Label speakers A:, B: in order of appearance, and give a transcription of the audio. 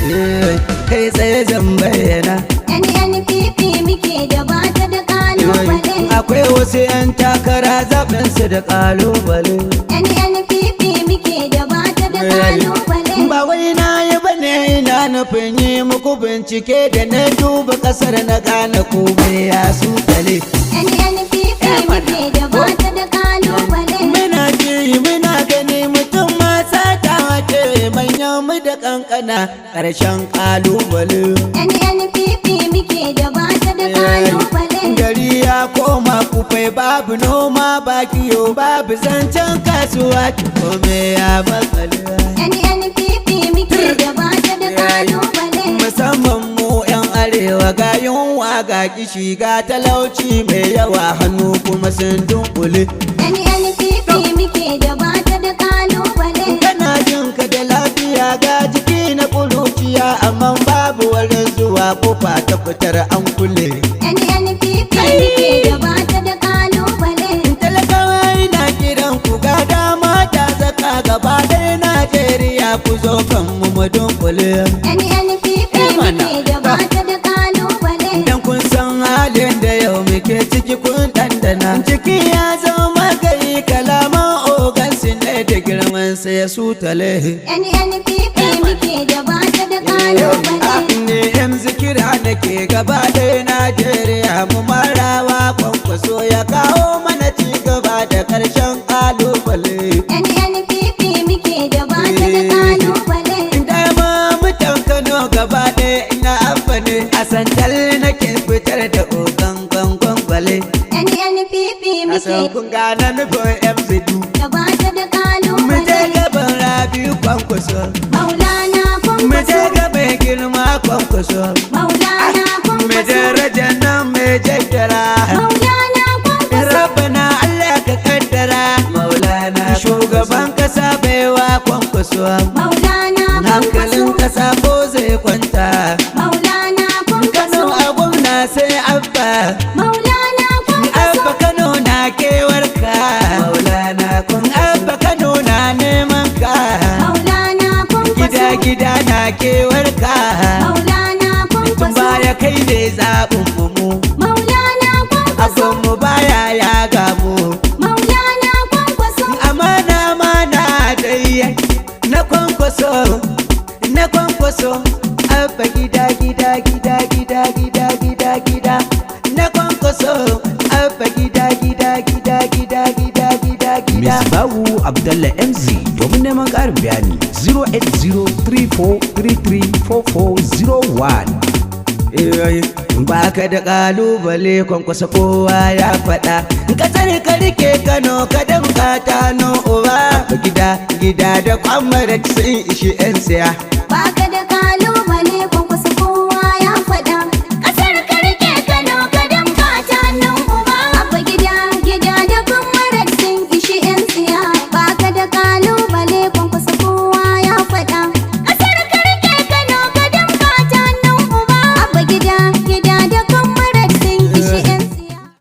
A: kai tsaye zan bayyana
B: NNPP muke da bata da kalubale.
A: akwai wasu 'yan takara zaɓensu da kalubale
B: NNPP muke da bata da kalubale.
A: ba wai na yi bane ina nufin yi muku bincike da na duba kasar na gane komai ya su tale
B: NNPP muke da bata da kalubale.
A: muna ji muna gani mutum ma satawa ce manyan mu da kankana ƙarshen kalubale
B: NNPP muke da bata da kalubale.
A: gari ya koma kufai babu noma ba kiyo babu zancen kasuwa kome ya matsala
B: NNPP muke da bata da kalubale.
A: musamman mu 'yan arewa ga yunwa ga kishi ga talauci mai yawa hannu kuma sun dunkule
B: NNPP muke da bata da kalubale.
A: kana jin ka da lafiya ga jiki na kuruciya amma babu wurin zuwa kofa ta fitar an kulle
B: NNPP muke da bata da kalubale.
A: talakawa ina kiran ku ga dama ta zaka gaba ɗaya Najeriya ku zo kan mu dunkule
B: NNPP muke da bata da kalubale.
A: dan kun san halin da yau muke ciki kun dandana ciki ya zama gari kalaman ogansu ne da girman sa ya sutale
B: NNPP muke da bata da kalubale.
A: ne yanzu kira nake gaba ɗaya Najeriya mu marawa kwankwaso ya kawo mana ci gaba da ƙarshen kalubale
B: NNPP muke da bata da kalubale.
A: dama mutan Kano gaba ɗaya ina amfani a santal nake fitar da ogan gwangwale
B: NNPP
A: a
B: muke
A: san kun gane nufin MZD
B: da bata da
A: mu je
B: kalubale.
A: gaban Rabi'u kwankwaso
B: Maulana
A: mu je
B: kwankwaso,
A: gaban girma kwankwaso
B: Maulana
A: mu
B: kwankwaso,
A: darajar nan mai jaddara
B: Maulana kwankwaso,
A: rabbana Allah ka kaddara maulana shugaban kasa baiwa kwankwaso
B: Maulana
A: hankalin
B: kwankwaso,
A: kasa ko zai kwanta
B: Maulana
A: Kano
B: kwankwaso,
A: a gwamna sai abba
B: Maulana kwankwaso,
A: abba Kano na kewarka maulana kun abba Kano na neman ka
B: Maulana
A: gida
B: kwankwaso,
A: gida na kewarka
B: Maulana
A: tun
B: kwankwaso,
A: baya kai ne zaɓin mu
B: Maulana kwankwaso,
A: abin mu baya ya gamu
B: Maulana kwankwaso,
A: amana mana dai na kwankwaso abba gida gida gida gida gida gida gida na kwankwaso abba gida gida gida gida gida gida gida
C: Misbahu Abdallah MZ domin neman ƙarin bayani 08034334401.
A: baka da kalubale kwankwasa kowa ya faɗa ka tsare ka rike Kano ka damka ta no uba gida gida da kwamar sun ishi 'yan siya
B: baka